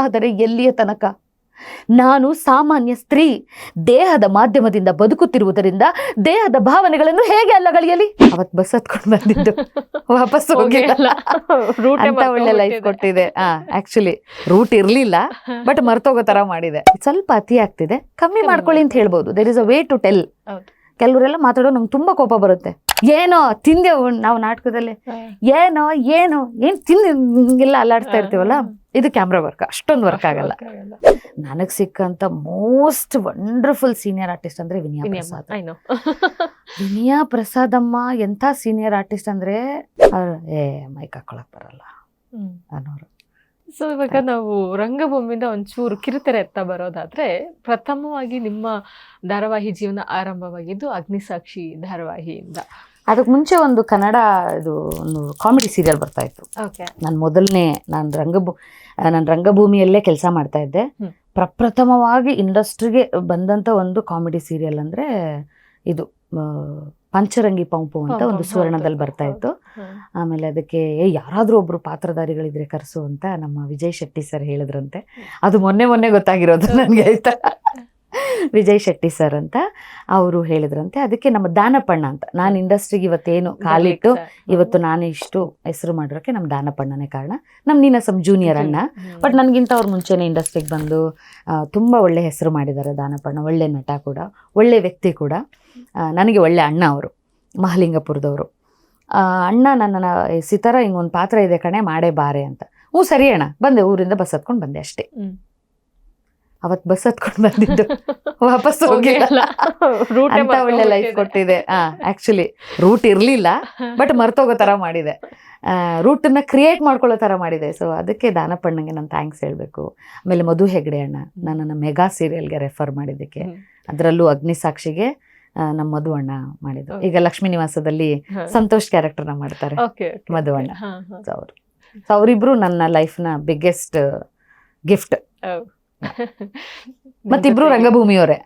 ಆದರೆ ಎಲ್ಲಿಯ ತನಕ? ನಾನು ಸಾಮಾನ್ಯ ಸ್ತ್ರೀ, ದೇಹದ ಮಾಧ್ಯಮದಿಂದ ಬದುಕುತ್ತಿರುವುದರಿಂದ ದೇಹದ ಭಾವನೆಗಳನ್ನು ಹೇಗೆ ಅಲ್ಲಗಳೆಯಲಿ? ಅವತ್ತು ಬಸ್ ಹತ್ಕೊಂಡು ಬಂದಿದ್ದು, ವಾಪಸ್ ಹೋಗಿಲ್ಲ. ಅಂತ ಒಳ್ಳೆ ಲೈಫ್ ಕೊಟ್ಟಿದೆ. ಆಕ್ಚುಲಿ ರೂಟ್ ಇರ್ಲಿಲ್ಲ, ಬಟ್ ಮರ್ತೋಗೋ ತರ ಮಾಡಿದೆ. ಸ್ವಲ್ಪ ಅತಿ ಆಗ್ತಿದೆ, ಕಮ್ಮಿ ಮಾಡ್ಕೊಳ್ಳಿ ಅಂತ ಹೇಳ್ಬೋದು. There is a way to tell. ಕೆಲವರೆಲ್ಲ ಮಾತಾಡೋ ನಂಗೆ ತುಂಬಾ ಕೋಪ ಬರುತ್ತೆ. ಏನೋ ತಿಂದೆವು ನಾವು ನಾಟಕದಲ್ಲಿ, ಏನೋ ಏನು ಏನ್ ತಿಂದಿಲ್ಲ ಅಲ್ಲಾಡ್ತಾ ಇರ್ತೀವಲ್ಲ, ಇದು ಕ್ಯಾಮ್ರಾ ವರ್ಕ್, ಅಷ್ಟೊಂದು ವರ್ಕ್ ಆಗಲ್ಲ. ನನಗ್ ಸಿಕ್ಕಂತ ಮೋಸ್ಟ್ ವಂಡರ್ಫುಲ್ ಸೀನಿಯರ್ ಆರ್ಟಿಸ್ಟ್ ಅಂದ್ರೆ ವಿನಯಾ ಪ್ರಸಾದ್. ವಿನಯಾ ಪ್ರಸಾದಮ್ಮ ಎಂಥ ಸೀನಿಯರ್ ಆರ್ಟಿಸ್ಟ್ ಅಂದ್ರೆ ಮೈಕ್ ಹಾಕೊಳಕ್ ಬರಲ್ಲ ಅನ್ನೋರು. ಸೊ ಇವಾಗ ನಾವು ರಂಗಭೂಮಿಯಿಂದ ಒಂಚೂರು ಕಿರುತೆರೆ ಎತ್ತ ಬರೋದಾದ್ರೆ, ಪ್ರಥಮವಾಗಿ ನಿಮ್ಮ ಧಾರಾವಾಹಿ ಜೀವನ ಆರಂಭವಾಗಿದ್ದು ಅಗ್ನಿಸಾಕ್ಷಿ ಧಾರಾವಾಹಿಯಿಂದ. ಅದಕ್ಕೆ ಮುಂಚೆ ಒಂದು ಕನ್ನಡ ಇದು ಒಂದು ಕಾಮಿಡಿ ಸೀರಿಯಲ್ ಬರ್ತಾ ಇತ್ತು. ನಾನು ರಂಗಭೂಮಿಯಲ್ಲೇ ಕೆಲಸ ಮಾಡ್ತಾ ಇದ್ದೆ. ಪ್ರಪ್ರಥಮವಾಗಿ ಇಂಡಸ್ಟ್ರಿಗೆ ಬಂದಂತ ಒಂದು ಕಾಮಿಡಿ ಸೀರಿಯಲ್ ಅಂದ್ರೆ ಇದು ಪಂಚರಂಗಿ ಪಂಪು ಅಂತ ಒಂದು ಸುವರ್ಣದಲ್ಲಿ ಬರ್ತಾ ಇತ್ತು. ಆಮೇಲೆ ಅದಕ್ಕೆ ಯಾರಾದ್ರೂ ಒಬ್ರು ಪಾತ್ರಧಾರಿಗಳಿದ್ರೆ ಕರ್ಸು ಅಂತ ನಮ್ಮ ವಿಜಯ್ ಶೆಟ್ಟಿ ಸರ್ ಹೇಳಿದ್ರಂತೆ. ಅದು ಮೊನ್ನೆ ಗೊತ್ತಾಗಿರೋದು ನನಗೆ, ಆಯ್ತಾ. ವಿಜಯ್ ಶೆಟ್ಟಿ ಸರ್ ಅಂತ ಅವರು ಹೇಳಿದ್ರಂತೆ. ಅದಕ್ಕೆ ನಮ್ಮ ದಾನಪಣ್ಣ ಅಂತ, ನಾನು ಇಂಡಸ್ಟ್ರಿಗೆ ಇವತ್ತೇನು ಕಾಲಿಟ್ಟು ಇವತ್ತು ನಾನು ಇಷ್ಟು ಹೆಸರು ಮಾಡಿರೋಕ್ಕೆ ನಮ್ಮ ದಾನಪಣ್ಣನೇ ಕಾರಣ. ನಮ್ಮ ನೀನಾಸಂ ಜೂನಿಯರ್ ಅಣ್ಣ, ಬಟ್ ನನಗಿಂತ ಅವ್ರು ಮುಂಚೆನೇ ಇಂಡಸ್ಟ್ರಿಗೆ ಬಂದು ತುಂಬ ಒಳ್ಳೆ ಹೆಸರು ಮಾಡಿದ್ದಾರೆ ದಾನಪಣ್ಣ. ಒಳ್ಳೆ ನಟ ಕೂಡ, ಒಳ್ಳೆ ವ್ಯಕ್ತಿ ಕೂಡ, ನನಗೆ ಒಳ್ಳೆ ಅಣ್ಣ ಅವರು, ಮಹಲಿಂಗಪುರದವರು. ಅಣ್ಣ ನನ್ನನ್ನು ಸಿತಾರ ಹಿಂಗೊಂದು ಪಾತ್ರ ಇದೆ ಕಣೆ ಮಾಡೇ ಬಾರೆ ಅಂತ. ಸರಿ ಅಣ್ಣ ಬಂದೆ, ಊರಿಂದ ಬಸ್ ಹತ್ಕೊಂಡು ಬಂದೆ ಅಷ್ಟೇ. ಅವತ್ತು ಬಸ್ ಹತ್ಕೊಂಡು ಬಂದಿದ್ದು, ವಾಪಸ್ ಹೋಗಿಲ್ಲ. ಅಂತ ಒಳ್ಳೆ ಲೈಫ್ ಕೊಟ್ಟಿದೆ. ಆಕ್ಚುಲಿ ರೂಟ್ ಇರ್ಲಿಲ್ಲ, ಬಟ್ ಮರ್ತೋಗೋ ತರ ಮಾಡಿದೆ. ರೂಟನ್ನ ಕ್ರಿಯೇಟ್ ಮಾಡ್ಕೊಳ್ಳೋ ತರ ಮಾಡಿದೆ. ಸೊ ಅದಕ್ಕೆ ದಾನಪ್ಪಣ್ಣಂಗೆ ನಾನು ಥ್ಯಾಂಕ್ಸ್ ಹೇಳಬೇಕು. ಆಮೇಲೆ ಮಧು ಹೆಗ್ಡೆ ಅಣ್ಣ ನನ್ನನ್ನು ಮೆಗಾ ಸೀರಿಯಲ್ಗೆ ರೆಫರ್ ಮಾಡಿದ್ದಕ್ಕೆ, ಅದರಲ್ಲೂ ಅಗ್ನಿಸಾಕ್ಷಿಗೆ ನಮ್ಮ ಮಧು ಅಣ್ಣ ಮಾಡಿದ್ರು. ಈಗ ಲಕ್ಷ್ಮೀ ನಿವಾಸದಲ್ಲಿ ಸಂತೋಷ್ ಕ್ಯಾರೆಕ್ಟರ್ನ ಮಾಡ್ತಾರೆ ಮಧು ಅಣ್ಣ. ಸೊ ಅವರಿಬ್ರು ನನ್ನ ಲೈಫ್ನ ಬಿಗ್ಗೆಸ್ಟ್ ಗಿಫ್ಟ್. ಮತ್ತಿಬ್ರು ರಂಗಭೂಮಿಯವರೇ,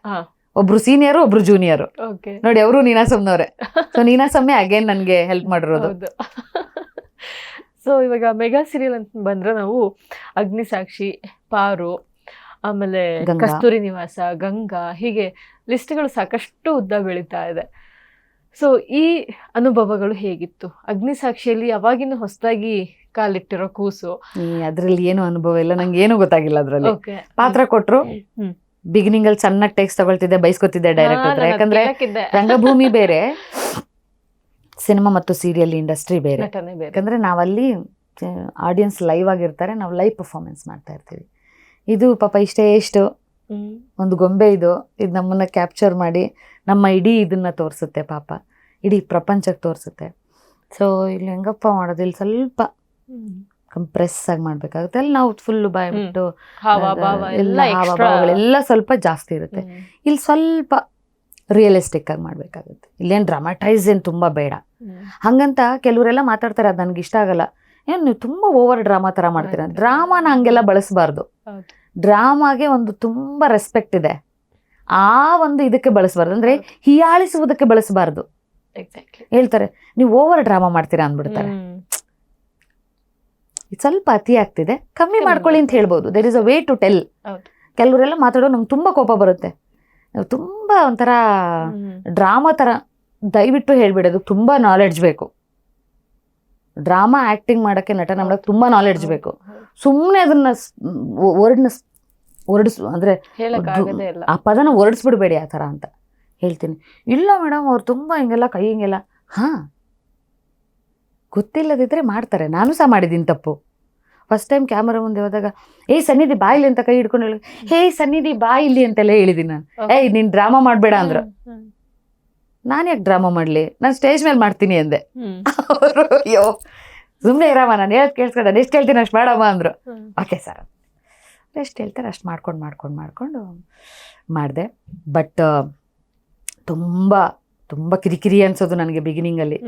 ಒಬ್ರು ಸೀನಿಯರು ಒಬ್ರು ಜೂನಿಯರು. ನೋಡಿ ಅವರು ನೀನಾಸಂನವರೇ. ಸೊ ನೀನಾಸಮ್ಮೆ ಅಗೇನ್ ನನ್ಗೆ ಹೆಲ್ಪ್ ಮಾಡಿರೋದು. ಸೊ ಇವಾಗ ಮೆಗಾ ಸೀರಿಯಲ್ ಅಂತ ಬಂದ್ರೆ ನಾವು ಅಗ್ನಿಸಾಕ್ಷಿ, ಪಾರು, ಆಮೇಲೆ ಕಸ್ತೂರಿ ನಿವಾಸ, ಗಂಗಾ, ಹೀಗೆ ಲಿಸ್ಟ್ಗಳು ಸಾಕಷ್ಟು ಉದ್ದ ಬೆಳೀತಾ ಇದೆ. ಸೊ ಈ ಅನುಭವಗಳು ಹೇಗಿತ್ತು? ಅಗ್ನಿಸಾಕ್ಷಿಯಲ್ಲಿ ಯಾವಾಗಿನ ಹೊಸದಾಗಿ ಕಾಲಿಟ್ಟಿರೋ ಕೂಸು, ಅದ್ರಲ್ಲಿ ಏನು ಅನುಭವ ಇಲ್ಲ, ನಂಗೆ ಏನು ಗೊತ್ತಾಗಿಲ್ಲ. ಅದ್ರಲ್ಲಿ ಪಾತ್ರ ಕೊಟ್ರು, ಬಿಗಿನಿಂಗ್ ಅಲ್ಲಿ ಸಣ್ಣ ಟೆಕ್ಸ್ಟ್ ತಗೊಳ್ತಿದ್ದೆ, ಬೈಸ್ಕೊತಿದ್ದೆ ಡೈರೆಕ್ಟ್ ಹತ್ರ. ಯಾಕಂದ್ರೆ ರಂಗಭೂಮಿ ಬೇರೆ, ಸಿನಿಮಾ ಮತ್ತು ಸೀರಿಯಲ್ ಇಂಡಸ್ಟ್ರಿ ಬೇರೆ. ಯಾಕಂದ್ರೆ ನಾವಲ್ಲಿ ಆಡಿಯನ್ಸ್ ಲೈವ್ ಆಗಿರ್ತಾರೆ, ನಾವು ಲೈವ್ ಪರ್ಫಾರ್ಮೆನ್ಸ್ ಮಾಡ್ತಾ ಇರ್ತೀವಿ. ಇದು ಪಾಪ ಇಷ್ಟು ಒಂದು ಗೊಂಬೆ, ಇದು ನಮ್ಮನ್ನ ಕ್ಯಾಪ್ಚರ್ ಮಾಡಿ ನಮ್ಮ ಇಡೀ ಇದನ್ನ ತೋರಿಸುತ್ತೆ, ಪಾಪ ಇಡೀ ಪ್ರಪಂಚಕ್ಕೆ ತೋರಿಸುತ್ತೆ. ಸೊ ಇಲ್ಲಿ ಹೆಂಗಪ್ಪ ಮಾಡೋದು, ಇಲ್ಲಿ ಸ್ವಲ್ಪ ಕಂಪ್ರೆಸ್ ಆಗಿ ಮಾಡ್ಬೇಕಾಗುತ್ತೆ. ಅಲ್ಲಿ ನಾವು ಫುಲ್ ಬಾಯ್ಬಿಟ್ಟು ಹಾವಭಾವಗಳೆಲ್ಲ ಸ್ವಲ್ಪ ಜಾಸ್ತಿ ಇರುತ್ತೆ. ಇಲ್ಲಿ ಸ್ವಲ್ಪ ರಿಯಲಿಸ್ಟಿಕ್ ಆಗಿ ಮಾಡ್ಬೇಕಾಗುತ್ತೆ. ಇಲ್ಲೇನು ಡ್ರಾಮಾಟೈಸ್ ಏನು ತುಂಬ ಬೇಡ. ಹಂಗಂತ ಕೆಲವರೆಲ್ಲ ಮಾತಾಡ್ತಾರೆ, ಅದು ನನಗೆ ಇಷ್ಟ ಆಗಲ್ಲ. ಏನು ನೀವು ತುಂಬ ಓವರ್ ಡ್ರಾಮಾ ಥರ ಮಾಡ್ತೀರ. ಡ್ರಾಮಾನ ಹಂಗೆಲ್ಲ ಬಳಸಬಾರ್ದು. ಡ್ರಾಮಾಗೆ ಒಂದು ತುಂಬ ರೆಸ್ಪೆಕ್ಟ್ ಇದೆ, ಆ ಒಂದು ಇದಕ್ಕೆ ಬಳಸಬಾರ್ದು. ಅಂದರೆ ಹೀಯಾಳಿಸುವುದಕ್ಕೆ ಬಳಸಬಾರ್ದು. ಹೇಳ್ತಾರೆ ನೀವು ಓವರ್ ಡ್ರಾಮಾ ಮಾಡ್ತೀರಾ ಅಂದ್ಬಿಡ್ತಾರೆ. ಇದು ಸ್ವಲ್ಪ ಅತಿ ಆಗ್ತಿದೆ, ಕಮ್ಮಿ ಮಾಡ್ಕೊಳ್ಳಿ ಅಂತ ಹೇಳ್ಬೋದು. There is a way to tell. ಕೆಲವರೆಲ್ಲ ಮಾತಾಡೋ ನಂಗೆ ತುಂಬ ಕೋಪ ಬರುತ್ತೆ. ತುಂಬ ಒಂಥರ ಡ್ರಾಮಾ ಥರ ದಯವಿಟ್ಟು ಹೇಳ್ಬಿಡೋದು. ತುಂಬ ನಾಲೆಡ್ಜ್ ಬೇಕು. ಡ್ರಾಮಾ ಆ್ಯಕ್ಟಿಂಗ್ ಮಾಡೋಕ್ಕೆ, ನಟನ ಮಾಡೋಕ್ಕೆ ತುಂಬ ನಾಲೆಡ್ಜ್ ಬೇಕು. ಸುಮ್ಮನೆ ಅದನ್ನ ಅಂದರೆ ಆ ಪದನ ಹೊರಡಿಸ್ಬಿಡ್ಬೇಡಿ ಆ ಥರ ಅಂತ ಹೇಳ್ತೀನಿ. ಇಲ್ಲ ಮೇಡಮ್ ಅವ್ರು ತುಂಬ ಹಿಂಗೆಲ್ಲ ಕೈ ಹಿಂಗೆಲ್ಲ, ಗೊತ್ತಿಲ್ಲದಿದ್ದರೆ ಮಾಡ್ತಾರೆ. ನಾನು ಸಹ ಮಾಡಿದ್ದೀನಿ ತಪ್ಪು. ಫಸ್ಟ್ ಟೈಮ್ ಕ್ಯಾಮರಾ ಮುಂದೆ ಹೋದಾಗ ಸನ್ನಿಧಿ ಬಾ ಇಲ್ಲಿ ಅಂತ ಕೈ ಹಿಡ್ಕೊಂಡು ಹೇಳಿ, ಸನ್ನಿಧಿ ಬಾ ಇಲ್ಲಿ ಅಂತೆಲ್ಲ ಹೇಳಿದ್ದೀನಿ ನಾನು. ನೀನು ಡ್ರಾಮಾ ಮಾಡಬೇಡ ಅಂದ್ರು. ನಾನು ಯಾಕೆ ಡ್ರಾಮಾ ಮಾಡಲಿ, ನಾನು ಸ್ಟೇಜ್ ಮೇಲೆ ಮಾಡ್ತೀನಿ ಅಂದೆ. ಅವರು ಅಯ್ಯೋ ಸುಮ್ಮನೆ ಇರಮ್ಮ, ನಾನು ಹೇಳೋದು ಕೇಳಿಸ್ಕೊಂಡು ನಾನು ಎಷ್ಟು ಹೇಳ್ತೀನಿ ಅಷ್ಟು ಮಾಡಮ್ಮ ಅಂದರು. ಓಕೆ ಸರ್, ಎಷ್ಟು ಹೇಳ್ತಾರೆ ಅಷ್ಟು ಮಾಡ್ಕೊಂಡು ಮಾಡಿದೆ. ಬಟ್ ತುಂಬ ತುಂಬ ಕಿರಿಕಿರಿ ಅನ್ಸೋದು ನನಗೆ ಬಿಗಿನಿಂಗಲ್ಲಿ.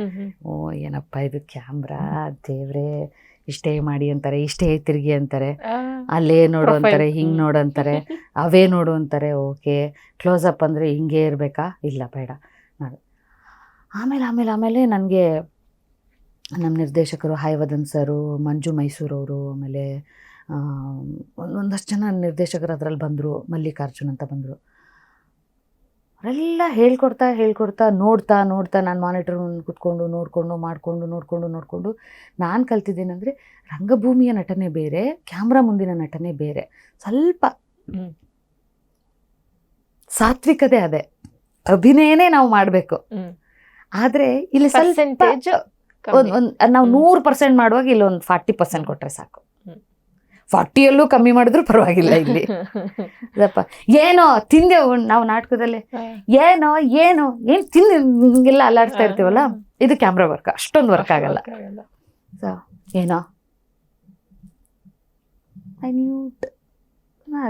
ಏನಪ್ಪ ಇದು ಕ್ಯಾಮ್ರಾ, ದೇವ್ರೇ, ಇಷ್ಟೇ ಮಾಡಿ ಅಂತಾರೆ, ಇಷ್ಟೇ ತಿರುಗಿ ಅಂತಾರೆ, ಅಲ್ಲೇ ನೋಡು ಅಂತಾರೆ, ಹಿಂಗೆ ನೋಡು ಅಂತಾರೆ, ಅವೇ ನೋಡು ಅಂತಾರೆ. ಓಕೆ ಕ್ಲೋಸಪ್ ಅಂದರೆ ಹಿಂಗೆ ಇರಬೇಕಾ? ಇಲ್ಲ ಬೇಡ ನಾನು. ಆಮೇಲೆ ನನಗೆ ನಮ್ಮ ನಿರ್ದೇಶಕರು ಹೈವದನ್ ಸರು, ಮಂಜು ಮೈಸೂರವರು, ಆಮೇಲೆ ಒಂದಷ್ಟು ಜನ ನಿರ್ದೇಶಕರು ಅದರಲ್ಲಿ ಬಂದರು, ಮಲ್ಲಿಕಾರ್ಜುನ್ ಅಂತ ಬಂದರು. ಅವರೆಲ್ಲ ಹೇಳ್ಕೊಡ್ತಾ ನೋಡ್ತಾ ನಾನು ಮಾನಿಟರ್ ಕುತ್ಕೊಂಡು ನೋಡಿಕೊಂಡು ನಾನು ಕಲ್ತಿದ್ದೇನೆಂದರೆ ರಂಗಭೂಮಿಯ ನಟನೆ ಬೇರೆ, ಕ್ಯಾಮ್ರಾ ಮುಂದಿನ ನಟನೆ ಬೇರೆ. ಸ್ವಲ್ಪ ಸಾತ್ವಿಕತೆ ಅದೇ, ಅಭಿನಯನೇ ನಾವು ಮಾಡಬೇಕು. ಆದರೆ ಇಲ್ಲಿ ಸ್ವಲ್ಪ ನಾವು 100% ಮಾಡುವಾಗ ಇಲ್ಲಿ ಒಂದು 40% ಕೊಟ್ಟರೆ ಸಾಕು. 40ಯಲ್ಲೂ ಕಮ್ಮಿ ಮಾಡಿದ್ರು ಪರವಾಗಿಲ್ಲ. ಇಲ್ಲಿ ಅದಪ್ಪ ಏನೋ ತಿಂದೆವು ನಾವು ನಾಟಕದಲ್ಲಿ, ಏನು ತಿಂದು ಹಿಂಗೆಲ್ಲ ಅಲ್ಲಾಡ್ತಾ ಇರ್ತೀವಲ್ಲ, ಇದು ಕ್ಯಾಮ್ರಾ ವರ್ಕ್ ಅಷ್ಟೊಂದು ವರ್ಕ್ ಆಗಲ್ಲ. ಸೊ ಏನೋ ಮೈನ್ಯೂಟ್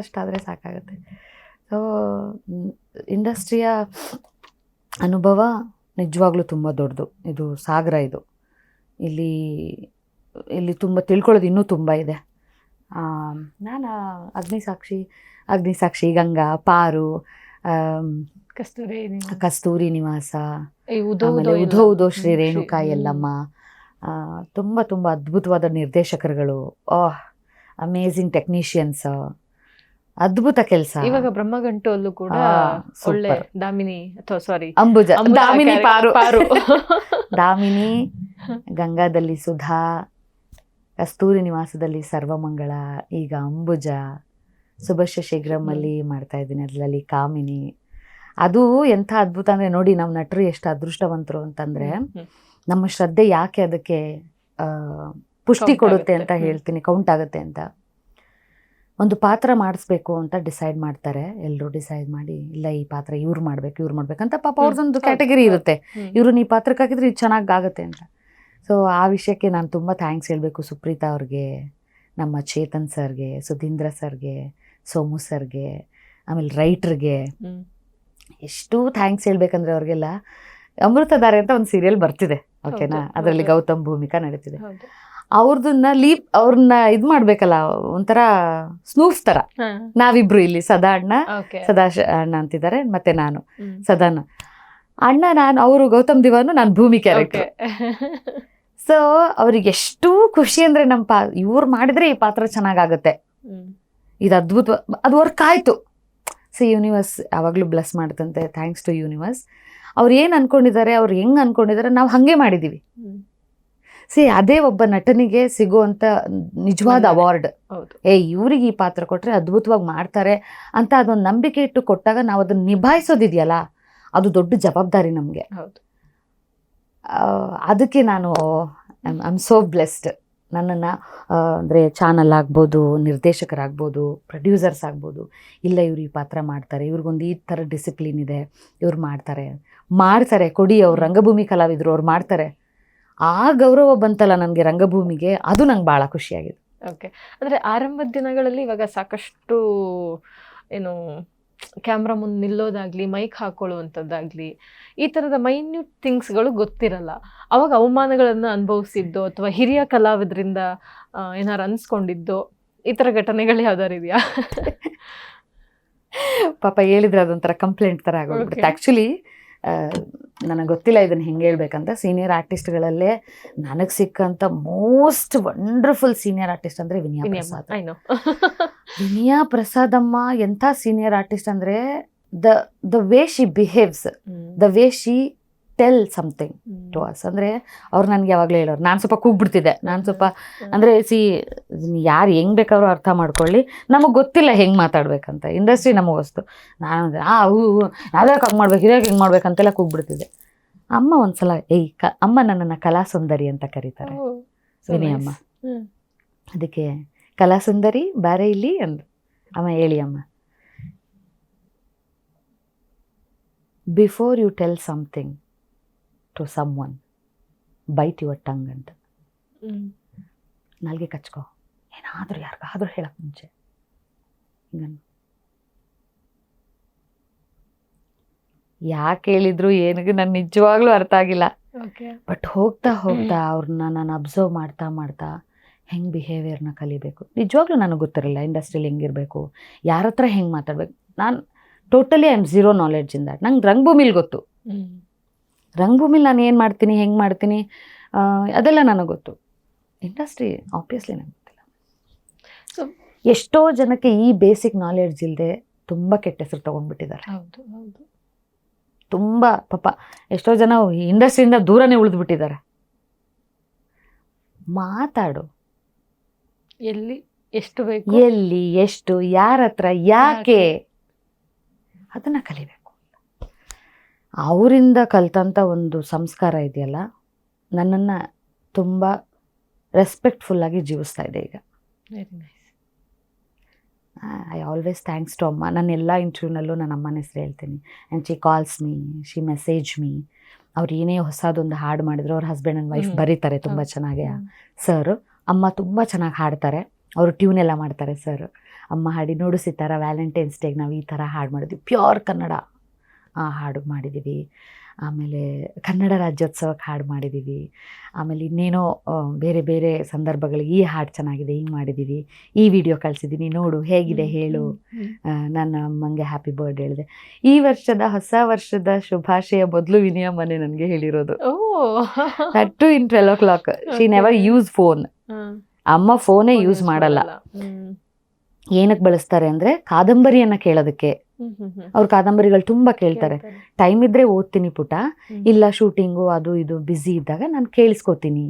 ಅಷ್ಟಾದರೆ ಸಾಕಾಗುತ್ತೆ. ಸೊ ಇಂಡಸ್ಟ್ರಿಯ ಅನುಭವ ನಿಜವಾಗ್ಲೂ ತುಂಬ ದೊಡ್ಡದು. ಇದು ಸಾಗರ. ಇದು ಇಲ್ಲಿ ತುಂಬ ತಿಳ್ಕೊಳ್ಳೋದು ಇನ್ನೂ ತುಂಬ ಇದೆ. ನಾನು ಅಗ್ನಿಸಾಕ್ಷಿ, ಗಂಗಾ, ಪಾರು, ಕಸ್ತೂರಿ ನಿವಾಸ, ಆಮೇಲೆ ಉಧೋ ಶ್ರೀ ರೇಣುಕಾ ಯಲ್ಲಮ್ಮ, ತುಂಬ ಅದ್ಭುತವಾದ ನಿರ್ದೇಶಕರುಗಳು, ಅಮೇಝಿಂಗ್ ಟೆಕ್ನಿಷಿಯನ್ಸ್, ಅದ್ಭುತ ಕೆಲಸ. ಇವಾಗ ಬ್ರಹ್ಮಗಂಟು ಅಲ್ಲೂ ಕೂಡ ಒಳ್ಳೆ ದಾಮಿನಿ ಅಥವಾ ಸಾರಿ ದಾಮಿನಿ, ಪಾರು ದಾಮಿನಿ, ಗಂಗಾದಲ್ಲಿ ಸುಧಾ, ಕಸ್ತೂರಿ ನಿವಾಸದಲ್ಲಿ ಸರ್ವಮಂಗಳ, ಈಗ ಅಂಬುಜ, ಸುಭಾಷ ಶೀಘ್ರಮಲ್ಲಿ ಮಾಡ್ತಾ ಇದ್ದೀನಿ, ಅದರಲ್ಲಿ ಕಾಮಿನಿ. ಅದು ಎಂಥ ಅದ್ಭುತ ಅಂದರೆ ನೋಡಿ, ನಮ್ಮ ನಟರು ಎಷ್ಟು ಅದೃಷ್ಟವಂತರು ಅಂತಂದರೆ, ನಮ್ಮ ಶ್ರದ್ಧೆ ಯಾಕೆ ಅದಕ್ಕೆ ಪುಷ್ಟಿ ಕೊಡುತ್ತೆ ಅಂತ ಹೇಳ್ತೀನಿ, ಕೌಂಟ್ ಆಗುತ್ತೆ ಅಂತ. ಒಂದು ಪಾತ್ರ ಮಾಡಿಸ್ಬೇಕು ಅಂತ ಡಿಸೈಡ್ ಮಾಡ್ತಾರೆ, ಎಲ್ಲರೂ ಡಿಸೈಡ್ ಮಾಡಿ, ಇಲ್ಲ ಈ ಪಾತ್ರ ಇವ್ರು ಮಾಡ್ಬೇಕಂತ ಪಾಪ ಅವ್ರದ್ದೊಂದು ಕ್ಯಾಟಗರಿ ಇರುತ್ತೆ, ಇವ್ರನ್ನ ಈ ಪಾತ್ರಕ್ಕೆ ಹಾಕಿದ್ರೆ ಇದು ಚೆನ್ನಾಗಾಗುತ್ತೆ ಅಂತ. ಸೊ ಆ ವಿಷಯಕ್ಕೆ ನಾನು ತುಂಬ ಥ್ಯಾಂಕ್ಸ್ ಹೇಳಬೇಕು ಸುಪ್ರೀತಾ ಅವ್ರಿಗೆ, ನಮ್ಮ ಚೇತನ್ ಸರ್ಗೆ, ಸುಧೀಂದ್ರ ಸರ್ಗೆ, ಸೋಮು ಸರ್ಗೆ, ಆಮೇಲೆ ರೈಟ್ರಿಗೆ ಎಷ್ಟು ಥ್ಯಾಂಕ್ಸ್ ಹೇಳ್ಬೇಕಂದ್ರೆ ಅವ್ರಿಗೆಲ್ಲ. ಅಮೃತಧಾರೆ ಅಂತ ಒಂದು ಸೀರಿಯಲ್ ಬರ್ತಿದೆ, ಓಕೆನಾ, ಅದರಲ್ಲಿ ಗೌತಮ್ ಭೂಮಿಕಾ ನಡೀತಿದೆ. ಅವ್ರನ್ನ ಇದು ಮಾಡ್ಬೇಕಲ್ಲ, ಒಂಥರ ಸ್ನೂಫ್ ತರ. ನಾವಿಬ್ರು ಇಲ್ಲಿ ಸದಾ ಅಣ್ಣ ಅಂತಿದ್ದಾರೆ, ಮತ್ತೆ ನಾನು ಸದಾನ ಅಣ್ಣ, ನಾನು ಅವರು ಗೌತಮ್ ದಿವಾನು, ನಾನು ಭೂಮಿ ಕ್ಯಾರೆಕ್ಟರ್. ಸೊ ಅವ್ರಿಗೆ ಎಷ್ಟು ಖುಷಿ ಅಂದ್ರೆ ಇವ್ರು ಮಾಡಿದ್ರೆ ಈ ಪಾತ್ರ ಚೆನ್ನಾಗಾಗುತ್ತೆ, ಇದು ಅದ್ಭುತ, ಅದು ವರ್ಕ್ ಆಯ್ತು. ಸೊ ಯೂನಿವರ್ಸ್ ಯಾವಾಗಲೂ ಬ್ಲೆಸ್ ಮಾಡುತ್ತಂತೆ, ಥ್ಯಾಂಕ್ಸ್ ಟು ಯೂನಿವರ್ಸ್. ಅವ್ರು ಏನು ಅನ್ಕೊಂಡಿದ್ದಾರೆ, ಅವ್ರು ಹೆಂಗ್ ಅನ್ಕೊಂಡಿದ್ದಾರೆ, ನಾವು ಹಾಗೆ ಮಾಡಿದ್ದೀವಿ. ಅದೇ ಒಬ್ಬ ನಟನಿಗೆ ಸಿಗುವಂಥ ನಿಜವಾದ ಅವಾರ್ಡ್. ಇವ್ರಿಗೆ ಈ ಪಾತ್ರ ಕೊಟ್ಟರೆ ಅದ್ಭುತವಾಗಿ ಮಾಡ್ತಾರೆ ಅಂತ ಅದೊಂದು ನಂಬಿಕೆ ಇಟ್ಟು ಕೊಟ್ಟಾಗ ನಾವು ಅದನ್ನು ನಿಭಾಯಿಸೋದಿದೆಯಲ್ಲ, ಅದು ದೊಡ್ಡ ಜವಾಬ್ದಾರಿ ನಮಗೆ. ಅದಕ್ಕೆ ನಾನು ಐ ಆಮ್ ಸೋ ಬ್ಲೆಸ್ಡ್. ನನ್ನನ್ನು ಅಂದರೆ ಚಾನಲ್ ಆಗ್ಬೋದು, ನಿರ್ದೇಶಕರಾಗ್ಬೋದು, ಪ್ರೊಡ್ಯೂಸರ್ಸ್ ಆಗ್ಬೋದು, ಇಲ್ಲ ಇವ್ರು ಈ ಪಾತ್ರ ಮಾಡ್ತಾರೆ, ಇವ್ರಿಗೊಂದು ಈ ಥರ ಡಿಸಿಪ್ಲಿನ್ ಇದೆ, ಇವ್ರು ಮಾಡ್ತಾರೆ ಕೊಡಿ, ಅವ್ರು ರಂಗಭೂಮಿ ಕಲಾವಿದರು, ಅವ್ರು ಮಾಡ್ತಾರೆ. ಆ ಗೌರವ ಬಂತಲ್ಲ ನನಗೆ ರಂಗಭೂಮಿಗೆ, ಅದು ನಂಗೆ ಭಾಳ ಖುಷಿಯಾಗಿದೆ. ಓಕೆ, ಅಂದರೆ ಆರಂಭದ ದಿನಗಳಲ್ಲಿ ಇವಾಗ ಸಾಕಷ್ಟು ಏನು ಕ್ಯಾಮ್ರಾ ಮುಂದೆ ನಿಲ್ಲೋದಾಗ್ಲಿ, ಮೈಕ್ ಹಾಕೊಳ್ಳುವಂಥದ್ದಾಗಲಿ, ಈ ಥರದ ಮೈನ್ಯೂಟ್ ಥಿಂಗ್ಸ್ಗಳು ಗೊತ್ತಿರಲ್ಲ. ಅವಾಗ ಅವಮಾನಗಳನ್ನು ಅನುಭವಿಸಿದ್ದೋ ಅಥವಾ ಹಿರಿಯ ಕಲಾವಿದರಿಂದ ಏನಾರು ಅನ್ಸ್ಕೊಂಡಿದ್ದೋ, ಈ ಥರ ಘಟನೆಗಳು ಯಾವ್ದಾರು ಇದೆಯಾ? ಪಾಪ ಹೇಳಿದ್ರೆ ಅದೊಂಥರ ಕಂಪ್ಲೇಂಟ್ ಥರ ಆಗೋಗ್ಬಿಡುತ್ತೆ. ಆ್ಯಕ್ಚುಲಿ ನನಗೆ ಗೊತ್ತಿಲ್ಲ ಇದನ್ನು ಹೆಂಗೆ ಹೇಳ್ಬೇಕಂತ. ಸೀನಿಯರ್ ಆರ್ಟಿಸ್ಟ್ಗಳಲ್ಲೇ ನನಗೆ ಸಿಕ್ಕಂಥ ಮೋಸ್ಟ್ ವಂಡರ್ಫುಲ್ ಸೀನಿಯರ್ ಆರ್ಟಿಸ್ಟ್ ಅಂದರೆ ವಿನಯಾ ಪ್ರಸಾದ್. ವಿನಯಾ ಪ್ರಸಾದಮ್ಮ ಎಂಥ ಸೀನಿಯರ್ ಆರ್ಟಿಸ್ಟ್ ಅಂದರೆ, the way she behaves, the way she tell something to us. ಅಂದರೆ ಅವ್ರು ನನಗೆ ಯಾವಾಗಲೂ ಹೇಳೋರು, ನಾನು ಸ್ವಲ್ಪ ಕೂಗ್ಬಿಡ್ತಿದ್ದೆ, ನಾನು ಸ್ವಲ್ಪ ಅಂದರೆ ಯಾರು ಹೆಂಗೆ ಬೇಕಾದ್ರೂ ಅರ್ಥ ಮಾಡ್ಕೊಳ್ಳಿ, ನಮಗೆ ಗೊತ್ತಿಲ್ಲ ಹೆಂಗೆ ಮಾತಾಡ್ಬೇಕಂತ, ಇಂಡಸ್ಟ್ರಿ ನಮಗೆ ವಸ್ತು. ನಾನು ಯಾವ್ದಾರು ಹಂಗೆ ಮಾಡ್ಬೇಕು, ಇದಾಗ ಹೆಂಗೆ ಮಾಡ್ಬೇಕಂತೆಲ್ಲ ಕೂಗ್ಬಿಡ್ತಿದ್ದೆ. ಅಮ್ಮ ಒಂದ್ಸಲ ಅಮ್ಮ ನನ್ನನ್ನು ಕಲಾಸುಂದರಿ ಅಂತ ಕರೀತಾರೆ, ವಿನಯಮ್ಮ. ಅದಕ್ಕೆ ಕಲಾಸುಂದರಿ ಬಾರೆ ಇಲ್ಲಿ ಅಂದ್ರು. ಅಮ್ಮ ಹೇಳಿ ಅಮ್ಮ, before you tell something to someone, bite your tongue ಅಂತ. ನಾಲ್ಗೆ ಕಚ್ಕೋ, ಏನಾದರೂ ಯಾರಿಗಾದ್ರೂ ಹೇಳಕ್ಕೆ ಮುಂಚೆ. ಯಾಕೆ ಹೇಳಿದ್ರು ಏನಿಗೆ ನನಗೆ ನಿಜವಾಗ್ಲೂ ಅರ್ಥ ಆಗಿಲ್ಲ. ಬಟ್ ಹೋಗ್ತಾ ಅವ್ರನ್ನ ನಾನು ಅಬ್ಸರ್ವ್ ಮಾಡ್ತಾ ಹೆಂಗೆ ಬಿಹೇವಿಯರ್ನ ಕಲಿಬೇಕು ನಿಜವಾಗ್ಲೂ ನನಗೆ ಗೊತ್ತಿರಲಿಲ್ಲ. ಇಂಡಸ್ಟ್ರಿಯಲ್ಲಿ ಹೆಂಗಿರಬೇಕು, ಯಾರ ಹತ್ರ ಹೆಂಗೆ ಮಾತಾಡಬೇಕು. ನಾನು totally I am zero knowledge ಇಂದ. ನಂಗೆ ರಂಗಭೂಮಿಲಿ ಗೊತ್ತು, ರಂಗಭೂಮಿಲಿ ನಾನು ಏನು ಮಾಡ್ತೀನಿ, ಹೆಂಗೆ ಮಾಡ್ತೀನಿ, ಅದೆಲ್ಲ ನನಗೆ ಗೊತ್ತು. ಇಂಡಸ್ಟ್ರಿ ಆಬ್ವಿಯಸ್ಲಿ ನಂಗೆ ಗೊತ್ತಿಲ್ಲ. So- ಎಷ್ಟೋ ಜನಕ್ಕೆ ಈ ಬೇಸಿಕ್ ನಾಲೆಡ್ಜ್ ಇಲ್ಲದೆ ತುಂಬ ಕೆಟ್ಟ ಹೆಸರು ತಗೊಂಡ್ಬಿಟ್ಟಿದ್ದಾರೆ. ಹೌದು ಹೌದು. ತುಂಬ ಪಾಪ ಎಷ್ಟೋ ಜನ ಇಂಡಸ್ಟ್ರಿಯಿಂದ ದೂರನೇ ಉಳಿದ್ಬಿಟ್ಟಿದ್ದಾರೆ. ಮಾತಾಡು, ಎಲ್ಲಿ ಎಷ್ಟು ಬೇಕು, ಎಲ್ಲಿ ಎಷ್ಟು, ಯಾರ ಹತ್ರ, ಯಾಕೆ, ಅದನ್ನ ಕಲಿಬೇಕು. ಅವರಿಂದ ಕಲ್ತಂಥ ಒಂದು ಸಂಸ್ಕಾರ ಇದೆಯಲ್ಲ, ನನ್ನನ್ನು ತುಂಬ ರೆಸ್ಪೆಕ್ಟ್ಫುಲ್ಲಾಗಿ ಜೀವಿಸ್ತಾ ಇದೆ ಈಗ. Very nice. I always thanks to ಅಮ್ಮ. ನಾನು ಎಲ್ಲ ಇಂಟರ್ವ್ಯೂನಲ್ಲೂ ನನ್ನ ಅಮ್ಮನ ಹೆಸರು ಹೇಳ್ತೀನಿ. And she calls me, she message me. ಅವ್ರು ಏನೇ ಹೊಸದೊಂದು ಹಾಡು ಮಾಡಿದ್ರು ಅವ್ರ ಹಸ್ಬೆಂಡ್ ಆ್ಯಂಡ್ ವೈಫ್ ಬರೀತಾರೆ ತುಂಬ ಚೆನ್ನಾಗಿ. ಸರ್ ಅಮ್ಮ ತುಂಬ ಚೆನ್ನಾಗಿ ಹಾಡ್ತಾರೆ, ಅವರು ಟ್ಯೂನ್ ಎಲ್ಲ ಮಾಡ್ತಾರೆ ಸರ್. ಅಮ್ಮ ಹಾಡಿ ನೋಡು ಸಿತಾರ, ವ್ಯಾಲೆಂಟೈನ್ಸ್ ಡೇಗೆ ನಾವು ಈ ಥರ ಹಾಡು ಮಾಡಿದ್ವಿ, ಪ್ಯೂರ್ ಕನ್ನಡ ಹಾಡು ಮಾಡಿದ್ದೀವಿ. ಆಮೇಲೆ ಕನ್ನಡ ರಾಜ್ಯೋತ್ಸವಕ್ಕೆ ಹಾಡು ಮಾಡಿದ್ದೀವಿ. ಆಮೇಲೆ ಇನ್ನೇನೋ ಬೇರೆ ಬೇರೆ ಸಂದರ್ಭಗಳಿಗೆ ಈ ಹಾಡು ಚೆನ್ನಾಗಿದೆ, ಹಿಂಗೆ ಮಾಡಿದ್ದೀವಿ, ಈ ವಿಡಿಯೋ ಕಳಿಸಿದ್ದೀನಿ ನೋಡು ಹೇಗಿದೆ ಹೇಳು. ನನ್ನ ಅಮ್ಮಂಗೆ ಹ್ಯಾಪಿ ಬರ್ಡೇ ಹೇಳಿದೆ. ಈ ವರ್ಷದ ಹೊಸ ವರ್ಷದ ಶುಭಾಶಯ ಬದಲು ವಿನಿಯಮ್ಮನೆ ನನಗೆ ಹೇಳಿರೋದು. ಅಟ್ಟು ಇನ್ 12 o'clock. She never use phone. ಅಮ್ಮ ಫೋನೇ ಯೂಸ್ ಮಾಡಲ್ಲ. ಏನಕ್ಕೆ ಬಳಸ್ತಾರೆ ಅಂದರೆ ಕಾದಂಬರಿಯನ್ನು ಕೇಳೋದಕ್ಕೆ. ಅವ್ರ ಕಾದಂಬರಿಗಳು ತುಂಬ ಕೇಳ್ತಾರೆ. ಟೈಮ್ ಇದ್ದರೆ ಓದ್ತೀನಿ ಪುಟ, ಇಲ್ಲ ಶೂಟಿಂಗು ಅದು ಇದು ಬ್ಯುಸಿ ಇದ್ದಾಗ ನಾನು ಕೇಳಿಸ್ಕೋತೀನಿ.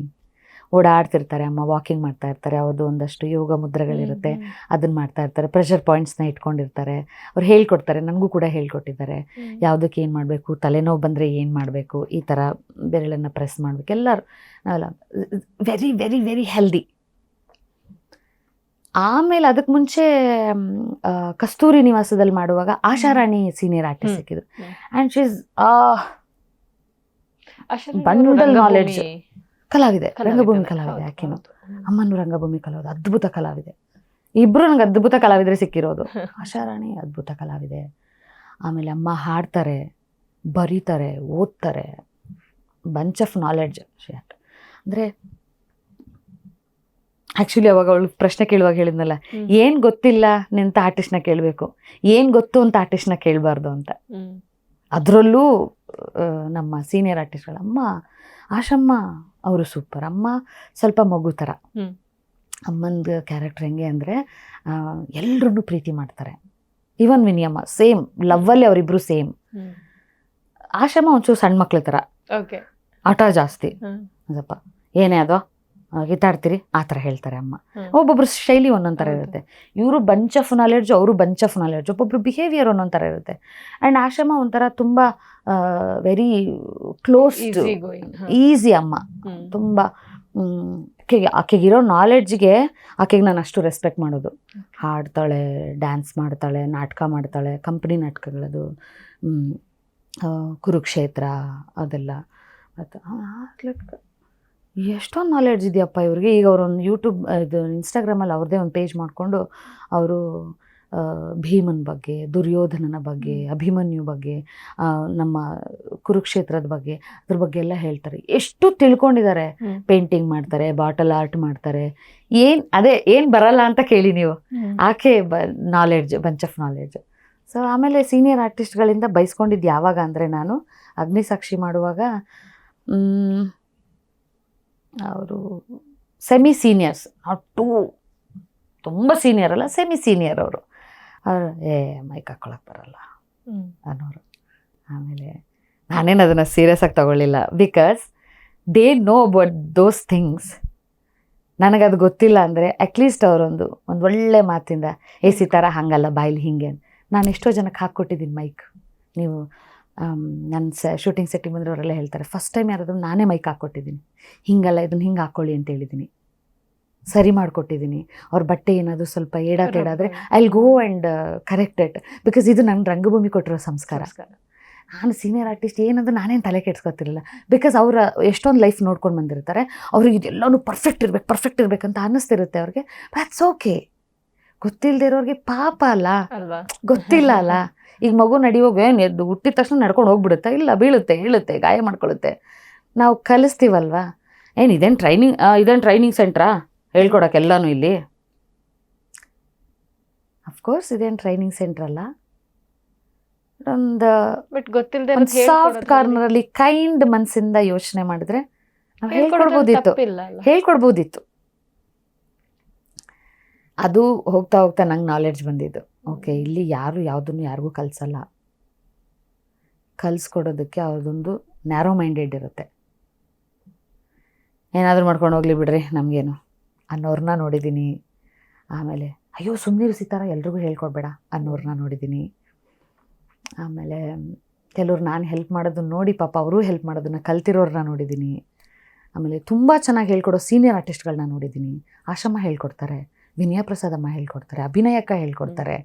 ಓಡಾಡ್ತಿರ್ತಾರೆ ಅಮ್ಮ, ವಾಕಿಂಗ್ ಮಾಡ್ತಾ ಇರ್ತಾರೆ, ಅವ್ರದ್ದು ಒಂದಷ್ಟು ಯೋಗ ಮುದ್ರೆಗಳಿರುತ್ತೆ, ಅದನ್ನು ಮಾಡ್ತಾ ಇರ್ತಾರೆ, ಪ್ರೆಷರ್ ಪಾಯಿಂಟ್ಸ್ನ ಇಟ್ಕೊಂಡಿರ್ತಾರೆ. ಅವ್ರು ಹೇಳ್ಕೊಡ್ತಾರೆ, ನನಗೂ ಕೂಡ ಹೇಳ್ಕೊಟ್ಟಿದ್ದಾರೆ ಯಾವುದಕ್ಕೆ ಏನು ಮಾಡಬೇಕು, ತಲೆನೋವು ಬಂದರೆ ಏನು ಮಾಡಬೇಕು, ಈ ಥರ ಬೆರಳನ್ನು ಪ್ರೆಸ್ ಮಾಡಬೇಕು, ಎಲ್ಲರೂ ನಾವೆಲ್ಲ ವೆರಿ ವೆರಿ ವೆರಿ ಹೆಲ್ದಿ. ಆಮೇಲೆ ಅದಕ್ಕೆ ಮುಂಚೆ ಕಸ್ತೂರಿ ನಿವಾಸದಲ್ಲಿ ಮಾಡುವಾಗ ಆಶಾರಾಣಿ ಸೀನಿಯರ್ ಆರ್ಟಿಸ್ಟ್ ಸಿಕ್ಕಿದ್ರು. And she is bundle knowledge. ಕಲಾವಿದೆ, ರಂಗಭೂಮಿ ಕಲಾವಿದೆ ಆಕೆನು. ಅಮ್ಮನೂ ರಂಗಭೂಮಿ ಕಲಾವಿದೆ, ಅದ್ಭುತ ಕಲಾವಿದೆ. ಇಬ್ಬರು ನಂಗೆ ಅದ್ಭುತ ಕಲಾವಿದರೆ ಸಿಕ್ಕಿರೋದು. ಆಶಾರಾಣಿ ಅದ್ಭುತ ಕಲಾವಿದೆ. ಆಮೇಲೆ ಅಮ್ಮ ಹಾಡ್ತಾರೆ, ಬರೀತಾರೆ, ಓದ್ತಾರೆ, ಬಂಚ್ ಆಫ್ ನಾಲೆಡ್ಜ್. ಅಂದರೆ ಆ್ಯಕ್ಚುಲಿ ಅವಾಗ ಅವಳು ಪ್ರಶ್ನೆ ಕೇಳುವಾಗ ಹೇಳಿದ್ನಲ್ಲ, ಏನು ಗೊತ್ತಿಲ್ಲ ನಿಂತ ಆರ್ಟಿಸ್ಟ್ನ ಕೇಳಬೇಕು, ಏನು ಗೊತ್ತು ಅಂತ ಆರ್ಟಿಸ್ಟ್ನ ಕೇಳಬಾರ್ದು ಅಂತ. ಅದರಲ್ಲೂ ನಮ್ಮ ಸೀನಿಯರ್ ಆರ್ಟಿಸ್ಟ್ಗಳು ಅಮ್ಮ ಆಶಮ್ಮ ಅವರು ಸೂಪರ್. ಅಮ್ಮ ಸ್ವಲ್ಪ ಮಗು ಥರ. ಅಮ್ಮಂದು ಕ್ಯಾರೆಕ್ಟರ್ ಹೆಂಗೆ ಅಂದರೆ ಎಲ್ಲರನ್ನೂ ಪ್ರೀತಿ ಮಾಡ್ತಾರೆ. ಈವನ್ ವಿನಿಯಮ್ಮ ಸೇಮ್ ಲವ್ವಲ್ಲಿ ಅವರಿಬ್ಬರು ಸೇಮ್. ಆಶಮ್ಮ ಒಂಚೂರು ಸಣ್ಣ ಮಕ್ಳ ಥರ, ಆಟ ಜಾಸ್ತಿ. ಸ್ವಲ್ಪ ಏನೇ ಅದೋ ಗಿತಾಡ್ತೀರಿ ಆ ಥರ ಹೇಳ್ತಾರೆ ಅಮ್ಮ. ಒಬ್ಬೊಬ್ರು ಶೈಲಿ ಒಂದೊಂದು ಥರ ಇರುತ್ತೆ. ಇವರು ಬಂಚ್ ಆಫ್ ನಾಲೆಡ್ಜ್, ಅವರು ಬಂಚ್ ಆಫ್ ನಾಲೆಡ್ಜ್. ಒಬ್ಬೊಬ್ರು ಬಿಹೇವಿಯರ್ ಒಂದೊಂದು ಥರ ಇರುತ್ತೆ. ಆ್ಯಂಡ್ ಆಶಮ್ಮ ಒಂಥರ ತುಂಬ ವೆರಿ ಕ್ಲೋಸ್, ಈಸಿ ಅಮ್ಮ. ತುಂಬ ಆಕೆಗಿರೋ ನಾಲೆಡ್ಜ್ಗೆ ಆಕೆಗೆ ನಾನು ಅಷ್ಟು ರೆಸ್ಪೆಕ್ಟ್ ಮಾಡೋದು. ಹಾಡ್ತಾಳೆ, ಡ್ಯಾನ್ಸ್ ಮಾಡ್ತಾಳೆ, ನಾಟಕ ಮಾಡ್ತಾಳೆ, ಕಂಪ್ನಿ ನಾಟಕಗಳದು, ಕುರುಕ್ಷೇತ್ರ ಅದೆಲ್ಲ. ಎಷ್ಟೊಂದು ನಾಲೆಡ್ಜ್ ಇದೆಯಪ್ಪ ಇವ್ರಿಗೆ. ಈಗ ಅವರೊಂದು ಯೂಟ್ಯೂಬ್ ಇದು ಇನ್ಸ್ಟಾಗ್ರಾಮಲ್ಲಿ ಅವ್ರದ್ದೇ ಒಂದು ಪೇಜ್ ಮಾಡಿಕೊಂಡು ಅವರು ಭೀಮನ ಬಗ್ಗೆ, ದುರ್ಯೋಧನನ ಬಗ್ಗೆ, ಅಭಿಮನ್ಯು ಬಗ್ಗೆ, ನಮ್ಮ ಕುರುಕ್ಷೇತ್ರದ ಬಗ್ಗೆ, ಅದ್ರ ಬಗ್ಗೆ ಎಲ್ಲ ಹೇಳ್ತಾರೆ. ಎಷ್ಟು ತಿಳ್ಕೊಂಡಿದ್ದಾರೆ. ಪೇಂಟಿಂಗ್ ಮಾಡ್ತಾರೆ, ಬಾಟಲ್ ಆರ್ಟ್ ಮಾಡ್ತಾರೆ. ಏನು ಬರಲ್ಲ ಅಂತ ಕೇಳಿ ನೀವು. ಆಕೆ knowledge, bunch of knowledge. So ಆಮೇಲೆ ಸೀನಿಯರ್ ಆರ್ಟಿಸ್ಟ್ಗಳಿಂದ ಬಯಸ್ಕೊಂಡಿದ್ದು ಯಾವಾಗ ಅಂದರೆ, ನಾನು ಅಗ್ನಿಸಾಕ್ಷಿ ಮಾಡುವಾಗ ಅವರು ಸೆಮಿ ಸೀನಿಯರ್ಸ್, ತುಂಬ ಸೀನಿಯರ್ ಅಲ್ಲ, ಸೆಮಿ ಸೀನಿಯರ್ ಅವರು ಮೈಕ್ ಹಾಕ್ಕೊಳಕ್ಕೆ ಬರಲ್ಲ ಅನ್ನೋರು. ಆಮೇಲೆ ನಾನೇನು ಅದನ್ನು ಸೀರಿಯಸ್ ಆಗಿ ತಗೊಳ್ಳಿಲ್ಲ, because they know about those things. ನನಗದು ಗೊತ್ತಿಲ್ಲ ಅಂದರೆ ಅಟ್ಲೀಸ್ಟ್ ಅವರೊಂದು ಒಳ್ಳೆ ಮಾತಿಂದ ಸಿತಾರ ಹಾಗಲ್ಲ, ಬಾಯಿಲಿ ಹಿಂಗೆ. ನಾನು ಎಷ್ಟೋ ಜನಕ್ಕೆ ಹಾಕ್ಕೊಟ್ಟಿದ್ದೀನಿ ಮೈಕ್. ನೀವು ನನ್ನ ಶೂಟಿಂಗ್ ಸೆಟ್ಟಿಗೆ ಬಂದರೆ ಅವರೆಲ್ಲ ಹೇಳ್ತಾರೆ, ಫಸ್ಟ್ ಟೈಮ್ ಯಾರಾದರೂ ನಾನೇ ಮೈಕ್ ಹಾಕ್ಕೊಟ್ಟಿದ್ದೀನಿ, ಹಿಂಗಲ್ಲ ಇದನ್ನು ಹಿಂಗೆ ಹಾಕ್ಕೊಳ್ಳಿ ಅಂತ ಹೇಳಿದ್ದೀನಿ, ಸರಿ ಮಾಡಿಕೊಟ್ಟಿದ್ದೀನಿ. ಅವ್ರ ಬಟ್ಟೆ ಏನಾದರೂ ಸ್ವಲ್ಪ ಏಡಾದ್ರೆ I will go and correct it, because ಇದು ನನ್ನ ರಂಗಭೂಮಿ ಕೊಟ್ಟಿರೋ ಸಂಸ್ಕಾರ. ನಾನು ಸೀನಿಯರ್ ಆರ್ಟಿಸ್ಟ್ ಏನಂದ್ರೆ ನಾನೇನು ತಲೆ ಕೆಡ್ಸ್ಕೊತಿರಲಿಲ್ಲ, ಬಿಕಾಸ್ ಅವ್ರ ಎಷ್ಟೊಂದು ಲೈಫ್ ನೋಡ್ಕೊಂಡು ಬಂದಿರ್ತಾರೆ. ಅವ್ರಿಗೆ ಇದೆಲ್ಲನೂ ಪರ್ಫೆಕ್ಟ್ ಇರಬೇಕಂತ ಅನ್ನಿಸ್ತಿರುತ್ತೆ ಅವ್ರಿಗೆ. That's okay. ಗೊತ್ತಿಲ್ಲದೆ ಇರೋರಿಗೆ ಪಾಪ ಅಲ್ಲ, ಗೊತ್ತಿಲ್ಲ ಅಲ್ಲ. ಈಗ ಮಗು ನಡೆಯುವಾಗ ಎದ್ದು ಹುಟ್ಟಿದ ತಕ್ಷಣ ನಡ್ಕೊಂಡು ಹೋಗ್ಬಿಡುತ್ತೆ? ಇಲ್ಲ, ಬೀಳುತ್ತೆ, ಹೇಳುತ್ತೆ, ಗಾಯ ಮಾಡ್ಕೊಳ್ಳುತ್ತೆ. ನಾವು ಕಲಿಸ್ತೀವಲ್ವಾ. ಇದೇನು ಟ್ರೈನಿಂಗ್ ಸೆಂಟ್ರಾ ಹೇಳ್ಕೊಡೋಕ್ಕೆಲ್ಲನೂ ಇಲ್ಲಿ? ಅಫ್ಕೋರ್ಸ್ ಇದೇನು ಟ್ರೈನಿಂಗ್ ಸೆಂಟ್ರ್ ಅಲ್ಲ. ಒಂದು ಸಾಫ್ಟ್ ಕಾರ್ನರಲ್ಲಿ ಕೈಂಡ್ ಮನಸ್ಸಿಂದ ಯೋಚನೆ ಮಾಡಿದ್ರೆ ನಾವು ಹೇಳ್ಕೊಡ್ಬೋದಿತ್ತು. ಅದು ಹೋಗ್ತಾ ಹೋಗ್ತಾ ನಂಗೆ ನಾಲೆಡ್ಜ್ ಬಂದಿದ್ದು. ಓಕೆ, ಇಲ್ಲಿ ಯಾರು ಯಾವುದನ್ನು ಯಾರಿಗೂ ಕಲಿಸಲ್ಲ, ಕಲಿಸ್ಕೊಡೋದಕ್ಕೆ ಅವ್ರದ್ದೊಂದು ನ್ಯಾರೋ ಮೈಂಡೆಡ್ ಇರುತ್ತೆ. ಏನಾದರೂ ಮಾಡ್ಕೊಂಡು ಹೋಗ್ಲಿ ಬಿಡ್ರಿ ನಮಗೇನು ಅನ್ನೋರನ್ನ ನೋಡಿದ್ದೀನಿ. ಆಮೇಲೆ ಅಯ್ಯೋ ಸುಮ್ಮನಿರು ಸಿತಾರ ಎಲ್ರಿಗೂ ಹೇಳ್ಕೊಡ್ಬೇಡ ಅನ್ನೋರನ್ನ ನೋಡಿದ್ದೀನಿ. ಆಮೇಲೆ ಕೆಲವ್ರು ನಾನು ಹೆಲ್ಪ್ ಮಾಡೋದನ್ನ ನೋಡಿ ಪಾಪ ಅವರೂ ಹೆಲ್ಪ್ ಮಾಡೋದನ್ನ ಕಲ್ತಿರೋರನ್ನ ನೋಡಿದ್ದೀನಿ. ಆಮೇಲೆ ತುಂಬ ಚೆನ್ನಾಗಿ ಹೇಳ್ಕೊಡೋ ಸೀನಿಯರ್ ಆರ್ಟಿಸ್ಟ್ಗಳನ್ನ ನೋಡಿದ್ದೀನಿ. ಆಶಮ್ಮ ಹೇಳ್ಕೊಡ್ತಾರೆ, ವಿನಯ ಪ್ರಸಾದ್ ಅಮ್ಮ ಹೇಳ್ಕೊಡ್ತಾರೆ, ಅಭಿನಯಕ್ಕ ಹೇಳ್ಕೊಡ್ತಾರೆ.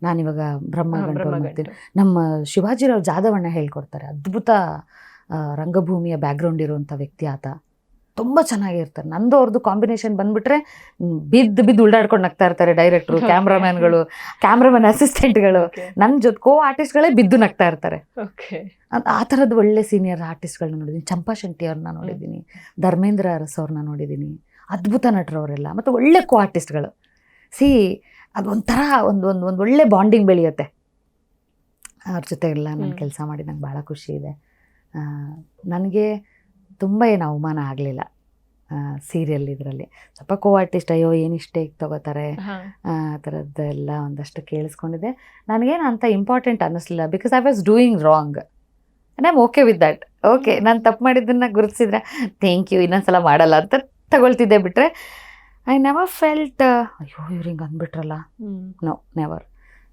ನಾನಿವಾಗ ಬ್ರಹ್ಮಗಂಟು ಮಾಡ್ತೀನಿ. ನಮ್ಮ ಶಿವಾಜಿರಾವ್ ಜಾಧವಣ್ಣ ಹೇಳ್ಕೊಡ್ತಾರೆ. ಅದ್ಭುತ ರಂಗಭೂಮಿಯ ಬ್ಯಾಕ್ಗ್ರೌಂಡ್ ಇರುವಂಥ ವ್ಯಕ್ತಿ ಆತ. ತುಂಬ ಚೆನ್ನಾಗಿರ್ತಾರೆ. ನಂದು ಅವ್ರದ್ದು ಕಾಂಬಿನೇಷನ್ ಬಂದುಬಿಟ್ರೆ ಬಿದ್ದು ಉಳ್ಳಾಡ್ಕೊಂಡು ನಗ್ತಾ ಇರ್ತಾರೆ ಡೈರೆಕ್ಟ್ರು, ಕ್ಯಾಮ್ರಾಮ್ಯಾನ್ಗಳು, ಕ್ಯಾಮ್ರಾಮನ್ ಅಸಿಸ್ಟೆಂಟ್ಗಳು, ನನ್ನ ಜೊತೆ ಕೋ ಆರ್ಟಿಸ್ಟ್ಗಳೇ ಬಿದ್ದು ನಗ್ತಾ ಇರ್ತಾರೆ. ಆ ಥರದ್ದು ಒಳ್ಳೆ ಸೀನಿಯರ್ ಆರ್ಟಿಸ್ಟ್ಗಳನ್ನ ನೋಡಿದ್ದೀನಿ. ಚಂಪಾ ಶೆಟ್ಟಿ ಅವ್ರನ್ನ ನೋಡಿದ್ದೀನಿ, ಧರ್ಮೇಂದ್ರ ಅರಸ್ ಅವ್ರನ್ನ ನೋಡಿದ್ದೀನಿ. ಅದ್ಭುತ ನಟರು ಅವರೆಲ್ಲ, ಮತ್ತು ಒಳ್ಳೆ ಕೋ ಆರ್ಟಿಸ್ಟ್ಗಳು. ಅದೊಂಥರ ಒಂದು ಒಳ್ಳೆ ಬಾಂಡಿಂಗ್ ಬೆಳೆಯುತ್ತೆ ಅವ್ರ ಜೊತೆ ಎಲ್ಲ. ನಾನು ಕೆಲಸ ಮಾಡಿ ನಂಗೆ ಭಾಳ ಖುಷಿ ಇದೆ. ನನಗೆ ತುಂಬ ಏನು ಅವಮಾನ ಆಗಲಿಲ್ಲ ಸೀರಿಯಲ್ ಇದರಲ್ಲಿ. ಸ್ವಲ್ಪ ಕೋ ಆರ್ಟಿಸ್ಟ್ ಅಯ್ಯೋ ಏನಿಷ್ಟೇ ತೊಗೋತಾರೆ ಆ ಥರದ್ದೆಲ್ಲ ಒಂದಷ್ಟು ಕೇಳಿಸ್ಕೊಂಡಿದ್ದೆ. ನನಗೇನು ಅಂಥ ಇಂಪಾರ್ಟೆಂಟ್ ಅನ್ನಿಸ್ಲಿಲ್ಲ, because I was doing wrong and I am okay with that. Okay, ನಾನು ತಪ್ಪು ಮಾಡಿದ್ದನ್ನು ಗುರುತಿಸಿದ್ರೆ ಥ್ಯಾಂಕ್ ಯು, ಇನ್ನೊಂದ್ಸಲ ಮಾಡಲ್ಲ ಅಂತ ತಗೊಳ್ತಿದ್ದೆ. ಬಿಟ್ಟರೆ ಐ ನೆವರ್ ಫೆಲ್ಟ್ ಅಯ್ಯೋ ಇವ್ರು ಹಿಂಗೆ ಅಂದ್ಬಿಟ್ರಲ್ಲ, ನೋ ನೆವರ್.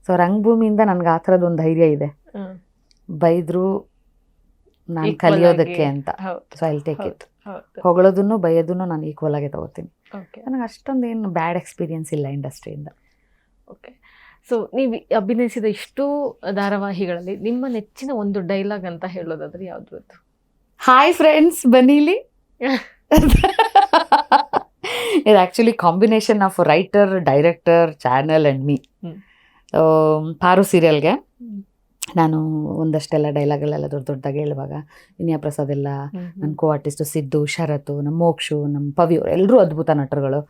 ಸೊ ರಂಗಭೂಮಿಯಿಂದ ನನಗೆ ಆ ಥರದ್ದೊಂದು ಧೈರ್ಯ ಇದೆ. ಬೈದ್ರು ನಾನು ಕಲಿಯೋದಕ್ಕೆ ಅಂತ. So I will take it. ಹೊಗಳೋದನ್ನು ಬೈಯೋದನ್ನು ನಾನು ಈಕ್ವಲ್ ಆಗಿ ತಗೋತೀನಿ. ನನಗೆ ಅಷ್ಟೊಂದು ಏನು ಬ್ಯಾಡ್ ಎಕ್ಸ್ಪೀರಿಯನ್ಸ್ ಇಲ್ಲ ಇಂಡಸ್ಟ್ರಿಯಿಂದ. ಓಕೆ, ಸೊ ನೀವು ಅಭಿನಯಿಸಿದ ಇಷ್ಟು ಧಾರಾವಾಹಿಗಳಲ್ಲಿ ನಿಮ್ಮ ನೆಚ್ಚಿನ ಒಂದು ಡೈಲಾಗ್ ಅಂತ ಹೇಳೋದಾದ್ರೆ ಯಾವುದು ಅದು? ಹಾಯ್ ಫ್ರೆಂಡ್ಸ್ ಬನ್ನಿಲಿ. ಇದು actually combination of writer, director, channel and me. Paaru ಸೀರಿಯಲ್ಗೆ ನಾನು ಒಂದಷ್ಟೆಲ್ಲ ಡೈಲಾಗ್ಗಳೆಲ್ಲ ದೊಡ್ಡದಾಗಿ ಹೇಳುವಾಗ ವಿನಯ ಪ್ರಸಾದ್ ಎಲ್ಲ, ನನ್ನ ಕೋ ಆರ್ಟಿಸ್ಟು ಸಿದ್ದು, ಶರತು, ನಮ್ಮ ಮೋಕ್ಷು, ನಮ್ಮ ಪವಿ ಅವರು ಎಲ್ಲರೂ ಅದ್ಭುತ ನಟರುಗಳು.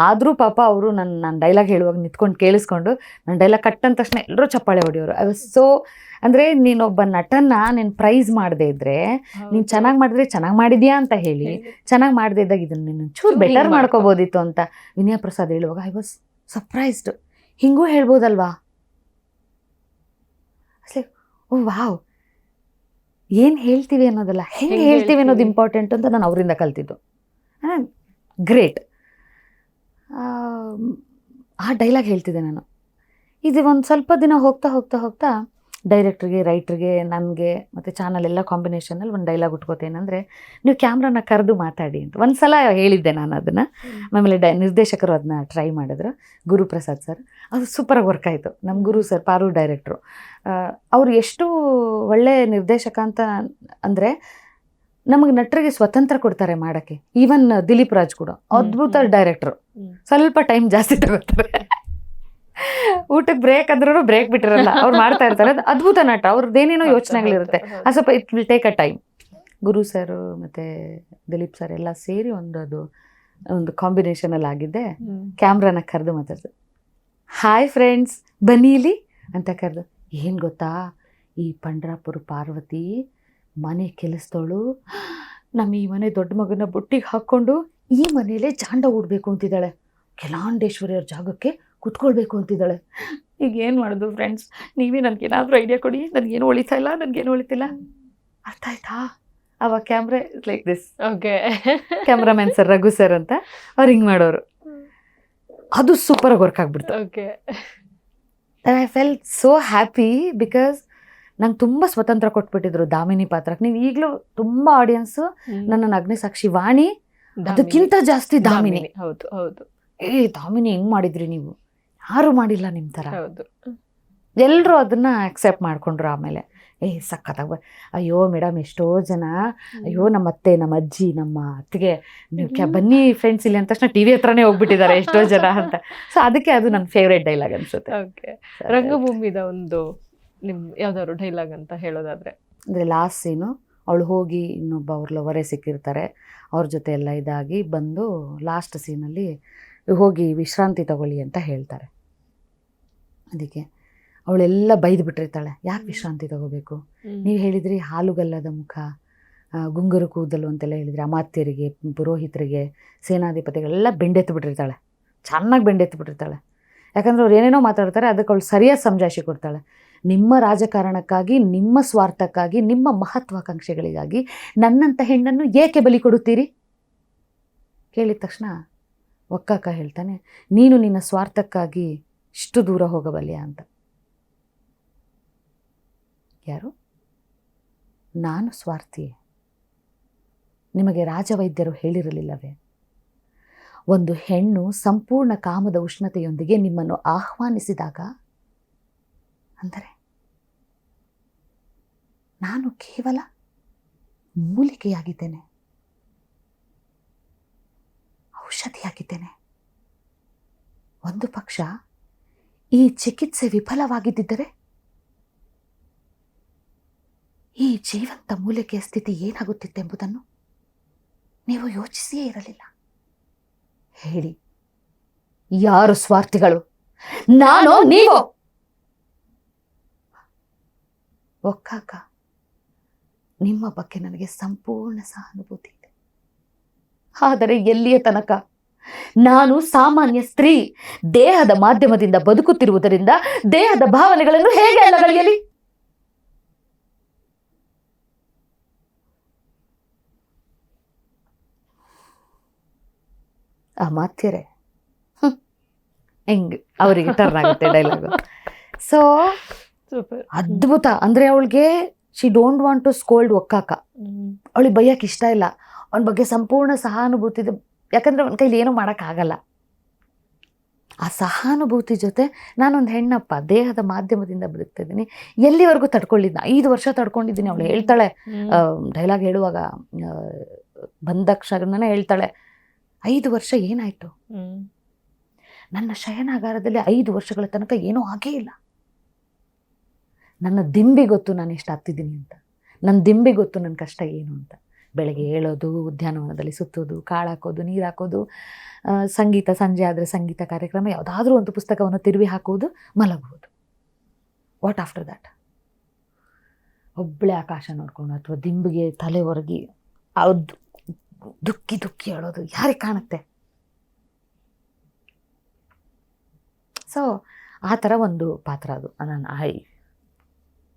ಆದರೂ ಪಾಪ ಅವರು ನಾನು ಡೈಲಾಗ್ ಹೇಳುವಾಗ ನಿಂತ್ಕೊಂಡು ಕೇಳಿಸ್ಕೊಂಡು ನನ್ನ ಡೈಲಾಗ್ ಕಟ್ ಅಂದ ತಕ್ಷಣ ಎಲ್ಲರೂ ಚಪ್ಪಾಳೆ ಹೊಡೆಯೋರು. ಐ ವಾಸ್ ಸೋ, ಅಂದರೆ ನೀನೊಬ್ಬ ನಟನ್ನ ನೀನು ಪ್ರೈಸ್ ಮಾಡದೇ ಇದ್ದರೆ, ನೀನು ಚೆನ್ನಾಗಿ ಮಾಡಿದ್ರೆ ಚೆನ್ನಾಗಿ ಮಾಡಿದ್ಯಾ ಅಂತ ಹೇಳಿ, ಚೆನ್ನಾಗಿ ಮಾಡದೇ ಇದ್ದಾಗ ಇದನ್ನು ನೀನು ಚೂರು ಬೆಟರ್ ಮಾಡ್ಕೋಬೋದಿತ್ತು ಅಂತ ವಿನಯ ಪ್ರಸಾದ್ ಹೇಳುವಾಗ ಐ ವಾಸ್ ಸರ್ಪ್ರೈಸ್ಡ್. ಹಿಂಗೂ ಹೇಳ್ಬೋದಲ್ವಾ? ಓ ವಾವ್, ಏನು ಹೇಳ್ತೀವಿ ಅನ್ನೋದಲ್ಲ, ಹೆಂಗೆ ಹೇಳ್ತೀವಿ ಅನ್ನೋದು ಇಂಪಾರ್ಟೆಂಟ್ ಅಂತ ನಾನು ಅವರಿಂದ ಕಲ್ತಿದ್ದು. ಗ್ರೇಟ್. ಆ ಡೈಲಾಗ್ ಹೇಳ್ತಿದ್ದೆ ನಾನು. ಇದು ಒಂದು ಸ್ವಲ್ಪ ದಿನ ಹೋಗ್ತಾ ಹೋಗ್ತಾ ಹೋಗ್ತಾ ಡೈರೆಕ್ಟ್ರಿಗೆ, ರೈಟ್ರಿಗೆ, ನನಗೆ ಮತ್ತು ಚಾನಲ್ ಎಲ್ಲ ಕಾಂಬಿನೇಷನಲ್ಲಿ ಒಂದು ಡೈಲಾಗ್ ಉಟ್ಕೋತೇನೆಂದರೆ, ನೀವು ಕ್ಯಾಮ್ರಾನ ಕರೆದು ಮಾತಾಡಿ ಅಂತ ಒಂದು ಸಲ ಹೇಳಿದ್ದೆ ನಾನು ಅದನ್ನು. ಆಮೇಲೆ ನಿರ್ದೇಶಕರು ಅದನ್ನ ಟ್ರೈ ಮಾಡಿದ್ರು, ಗುರುಪ್ರಸಾದ್ ಸರ್. ಅದು ಸೂಪರಾಗಿ ವರ್ಕ್ ಆಯಿತು. ನಮ್ಮ ಗುರು ಸರ್, ಪಾರು ಡೈರೆಕ್ಟ್ರು, ಅವರು ಎಷ್ಟು ಒಳ್ಳೆ ನಿರ್ದೇಶಕ ಅಂತ ಅಂದರೆ, ನಮಗೆ ನಟರಿಗೆ ಸ್ವತಂತ್ರ ಕೊಡ್ತಾರೆ ಮಾಡೋಕ್ಕೆ. ಈವನ್ ದಿಲೀಪ್ ರಾಜ್ ಕೂಡ ಅದ್ಭುತ ಡೈರೆಕ್ಟ್ರು, ಸ್ವಲ್ಪ ಟೈಮ್ ಜಾಸ್ತಿ ತಗೋತಾರೆ. ಊಟಕ್ಕೆ ಬ್ರೇಕ್ ಆದ್ರೂ ಬ್ರೇಕ್ ಬಿಟ್ಟಿರಲ್ಲ, ಅವ್ರು ಮಾಡ್ತಾ ಇರ್ತಾರೆ. ಅದು ಅದ್ಭುತ ನಟ, ಅವ್ರದ್ದೇನೇನೋ ಯೋಚನೆಗಳಿರುತ್ತೆ. ಅದು ಸ್ವಲ್ಪ it will take a time. Guru sir ಮತ್ತು ದಿಲೀಪ್ ಸರ್ ಎಲ್ಲ ಸೇರಿ ಒಂದು ಕಾಂಬಿನೇಷನಲ್ಲಿ ಆಗಿದ್ದೆ. ಕ್ಯಾಮ್ರಾನ ಕರೆದು ಮಾತಾಡ್ದು, ಹಾಯ್ ಫ್ರೆಂಡ್ಸ್ ಬನ್ನಿಲಿ ಅಂತ ಕರೆದು, ಏನು ಗೊತ್ತಾ, ಈ ಪಂಡ್ರಾಪುರ ಪಾರ್ವತಿ ಮನೆ ಕೆಲಸದವಳು ನಮ್ಮ ಈ ಮನೆ ದೊಡ್ಡ ಮಗನ ಬುಟ್ಟಿಗೆ ಹಾಕ್ಕೊಂಡು ಈ ಮನೇಲೇ ಜಾಂಡ ಹೂಡಬೇಕು ಅಂತಿದ್ದಾಳೆ, ಕೆಲಾಂಡೇಶ್ವರಿಯವ್ರ ಜಾಗಕ್ಕೆ ಕುತ್ಕೊಳ್ಬೇಕು ಅಂತಿದ್ದಾಳೆ. ಈಗ ಏನು ಮಾಡೋದು ಫ್ರೆಂಡ್ಸ್, ನೀವೇ ನನಗೇನಾದರೂ ಐಡಿಯಾ ಕೊಡಿ, ನನಗೇನು ಉಳಿತಾ ಇಲ್ಲ, ನನಗೇನು ಉಳಿತಿಲ್ಲ. ಅರ್ಥ ಆಯ್ತಾ? ಅವಾಗ camera like this. Okay, cameraman sir Raghu sir ಅಂತ ಅವ್ರು ಹಿಂಗೆ ಮಾಡೋರು. ಅದು ಸೂಪರಾಗಿ ವರ್ಕ್ ಆಗಿಬಿಡ್ತು. Okay, I felt so happy because ನಂಗೆ ತುಂಬ ಸ್ವತಂತ್ರ ಕೊಟ್ಬಿಟ್ಟಿದ್ರು ದಾಮಿನಿ ಪಾತ್ರಕ್ಕೆ. ನೀವು ಈಗಲೂ ತುಂಬ ಆಡಿಯನ್ಸು ನನ್ನನ್ನು ಅಗ್ನಿಸಾಕ್ಷಿ ವಾಣಿ, ಅದಕ್ಕಿಂತ ಜಾಸ್ತಿ ದಾಮಿನಿ. ಹೌದು ಹೌದು, ದಾಮಿನಿ ಹೆಂಗೆ ಮಾಡಿದ್ರಿ ನೀವು, ಯಾರು ಮಾಡಿಲ್ಲ ನಿಮ್ಮ ಥರ. ಹೌದು, ಎಲ್ಲರೂ ಅದನ್ನು ಅಕ್ಸೆಪ್ಟ್ ಮಾಡಿಕೊಂಡ್ರು. ಆಮೇಲೆ ಸಖತ್ತಾಗ, ಅಯ್ಯೋ ಮೇಡಮ್ ಎಷ್ಟೋ ಜನ, ಅಯ್ಯೋ ನಮ್ಮ ಅತ್ತೆ, ನಮ್ಮ ಅಜ್ಜಿ, ನಮ್ಮ ಅತ್ತಿಗೆ ನೀವು ಬನ್ನಿ ಫ್ರೆಂಡ್ಸ್ ಇಲ್ಲಿ ಅಂದ ತಕ್ಷಣ ಟಿ ವಿ ಹತ್ರನೇ ಹೋಗ್ಬಿಟ್ಟಿದ್ದಾರೆ ಎಷ್ಟೋ ಜನ ಅಂತ. ಸೊ ಅದಕ್ಕೆ ಅದು ನನ್ನ ಫೇವ್ರೇಟ್ ಡೈಲಾಗ್ ಅನ್ಸುತ್ತೆ. ಓಕೆ, ರಂಗಭೂಮಿದ ಒಂದು ನಿಮ್ಮ ಯಾವ್ದಾದ್ರು ಡೈಲಾಗ್ ಅಂತ ಹೇಳೋದಾದ್ರೆ? ಅಂದರೆ ಲಾಸ್ಟ್ ಸೀನು, ಅವಳು ಹೋಗಿ ಇನ್ನೊಬ್ಬ ಅವ್ರ ಲವರೇ ಸಿಕ್ಕಿರ್ತಾರೆ, ಅವ್ರ ಜೊತೆ ಎಲ್ಲ ಇದಾಗಿ ಬಂದು ಲಾಸ್ಟ್ ಸೀನಲ್ಲಿ ಹೋಗಿ ವಿಶ್ರಾಂತಿ ತಗೊಳ್ಳಿ ಅಂತ ಹೇಳ್ತಾರೆ. ಅದಕ್ಕೆ ಅವಳೆಲ್ಲ ಬೈದು ಬಿಟ್ಟಿರ್ತಾಳೆ, ಯಾಕೆ ವಿಶ್ರಾಂತಿ ತಗೋಬೇಕು, ನೀವು ಹೇಳಿದ್ರಿ ಹಾಲುಗಲ್ಲದ ಮುಖ, ಗುಂಗುರು ಕೂದಲು ಅಂತೆಲ್ಲ ಹೇಳಿದ್ರಿ, ಅಮಾತ್ಯರಿಗೆ, ಪುರೋಹಿತರಿಗೆ, ಸೇನಾಧಿಪತಿಗಳೆಲ್ಲ ಬೆಂಡೆತ್ತು ಬಿಟ್ಟಿರ್ತಾಳೆ, ಚೆನ್ನಾಗಿ ಬೆಂಡೆತ್ತು ಬಿಟ್ಟಿರ್ತಾಳೆ. ಯಾಕಂದ್ರೆ ಅವ್ರು ಏನೇನೋ ಮಾತಾಡ್ತಾರೆ, ಅದಕ್ಕೆ ಅವಳು ಸರಿಯಾದ ಸಮಜಾಯಿಷಿ ಕೊಡ್ತಾಳೆ. ನಿಮ್ಮ ರಾಜಕಾರಣಕ್ಕಾಗಿ, ನಿಮ್ಮ ಸ್ವಾರ್ಥಕ್ಕಾಗಿ, ನಿಮ್ಮ ಮಹತ್ವಾಕಾಂಕ್ಷೆಗಳಿಗಾಗಿ ನನ್ನಂಥ ಹೆಣ್ಣನ್ನು ಏಕೆ ಬಲಿ ಕೊಡುತ್ತೀರಿ? ಕೇಳಿದ ತಕ್ಷಣ ಒಕ್ಕಾಕ ಹೇಳ್ತಾನೆ, ನೀನು ನಿನ್ನ ಸ್ವಾರ್ಥಕ್ಕಾಗಿ ಇಷ್ಟು ದೂರ ಹೋಗಬಲ್ಲೆಯಾ ಅಂತ. ಯಾರು? ನಾನು ಸ್ವಾರ್ಥಿ? ನಿಮಗೆ ರಾಜವೈದ್ಯರು ಹೇಳಿರಲಿಲ್ಲವೇ? ಒಂದು ಹೆಣ್ಣು ಸಂಪೂರ್ಣ ಕಾಮದ ಉಷ್ಣತೆಯೊಂದಿಗೆ ನಿಮ್ಮನ್ನು ಆಹ್ವಾನಿಸಿದಾಗ, ಅಂದರೆ ನಾನು ಕೇವಲ ಮೂಲಿಕೆಯಾಗಿದ್ದೇನೆ, ಔಷಧಿಯಾಗಿದ್ದೇನೆ. ಒಂದು ಪಕ್ಷ ಈ ಚಿಕಿತ್ಸೆ ವಿಫಲವಾಗಿದ್ದರೆ ಈ ಜೀವಂತ ಮೂಲಿಕೆಯ ಸ್ಥಿತಿ ಏನಾಗುತ್ತಿತ್ತೆಂಬುದನ್ನು ನೀವು ಯೋಚಿಸಿಯೇ ಇರಲಿಲ್ಲ. ಹೇಳಿ, ಯಾರು ಸ್ವಾರ್ಥಿಗಳು, ನಾನೋ ನೀವೋ? ಒಕ್ಕಾಕ, ನಿಮ್ಮ ಬಗ್ಗೆ ನನಗೆ ಸಂಪೂರ್ಣ ಸಹಾನುಭೂತಿ ಇದೆ. ಆದರೆ ಎಲ್ಲಿಯ ತನಕ? ನಾನು ಸಾಮಾನ್ಯ ಸ್ತ್ರೀ, ದೇಹದ ಮಾಧ್ಯಮದಿಂದ ಬದುಕುತ್ತಿರುವುದರಿಂದ ದೇಹದ ಭಾವನೆಗಳನ್ನು ಹೇಗೆ ಅಲ್ಲಗಳೆಯಲಿ? ಆ ಮಾತ್ಯರೇ ಹೆಂಗ್ ಅವರಿಗೆ ಟರ್ನ್ ಆಗುತ್ತೆ ಡೈಲಾಗು. ಸೊ ಅದ್ಭುತ. ಅಂದ್ರೆ ಅವಳಿಗೆ she don't want to scold ಒಕ್ಕಾಕ. ಅವಳಿಗೆ ಬೈಯಕ್ಕೆ ಇಷ್ಟ ಇಲ್ಲ, ಅವನ ಬಗ್ಗೆ ಸಂಪೂರ್ಣ ಸಹಾನುಭೂತಿ ಇದೆ. ಯಾಕಂದ್ರೆ ಅವನ ಕೈಲಿ ಏನೂ ಮಾಡೋಕ್ಕಾಗಲ್ಲ. ಆ ಸಹಾನುಭೂತಿ ಜೊತೆ ನಾನೊಂದು ಹೆಣ್ಣಪ್ಪ, ದೇಹದ ಮಾಧ್ಯಮದಿಂದ ಬದುಕ್ತಿದ್ದೀನಿ, ಎಲ್ಲಿವರೆಗೂ ತಡ್ಕೊಳ್ಳಿದ್ನ? 5 ವರ್ಷ ತಡ್ಕೊಂಡಿದ್ದೀನಿ. ಅವಳು ಹೇಳ್ತಾಳೆ, ಡೈಲಾಗ್ ಹೇಳುವಾಗ ಬಂದಕ್ಷರನೇ ಹೇಳ್ತಾಳೆ, 5 ವರ್ಷ ಏನಾಯ್ತು? ನನ್ನ ಶಯನಾಗಾರದಲ್ಲಿ 5 ವರ್ಷಗಳ ತನಕ ಏನೂ ಆಗೇ ಇಲ್ಲ. ನನ್ನ ದಿಂಬಿ ಗೊತ್ತು ನಾನು ಎಷ್ಟು ಹತ್ತಿದ್ದೀನಿ ಅಂತ. ನನ್ನ ದಿಂಬಿ ಗೊತ್ತು ನನ್ನ ಕಷ್ಟ ಏನು ಅಂತ. ಬೆಳಗ್ಗೆ ಏಳೋದು, ಉದ್ಯಾನವನದಲ್ಲಿ ಸುತ್ತೋದು, ಕಾಳು ಹಾಕೋದು, ನೀರು ಹಾಕೋದು, ಸಂಗೀತ, ಸಂಜೆ ಆದರೆ ಸಂಗೀತ ಕಾರ್ಯಕ್ರಮ, ಯಾವುದಾದ್ರೂ ಒಂದು ಪುಸ್ತಕವನ್ನು ತಿರುವಿ ಹಾಕುವುದು, ಮಲಗುವುದು. What after that? ಒಬ್ಬಳೆ ಆಕಾಶ ನೋಡ್ಕೊಂಡು ಅಥವಾ ದಿಂಬಿಗೆ ತಲೆ ಒರಗಿ ಅದು ದುಃಖಿ ದುಃಖಿ ಹೇಳೋದು ಯಾರಿಗೆ ಕಾಣುತ್ತೆ? ಸೊ ಆ ಥರ ಒಂದು ಪಾತ್ರ ಅದು. ನಾನು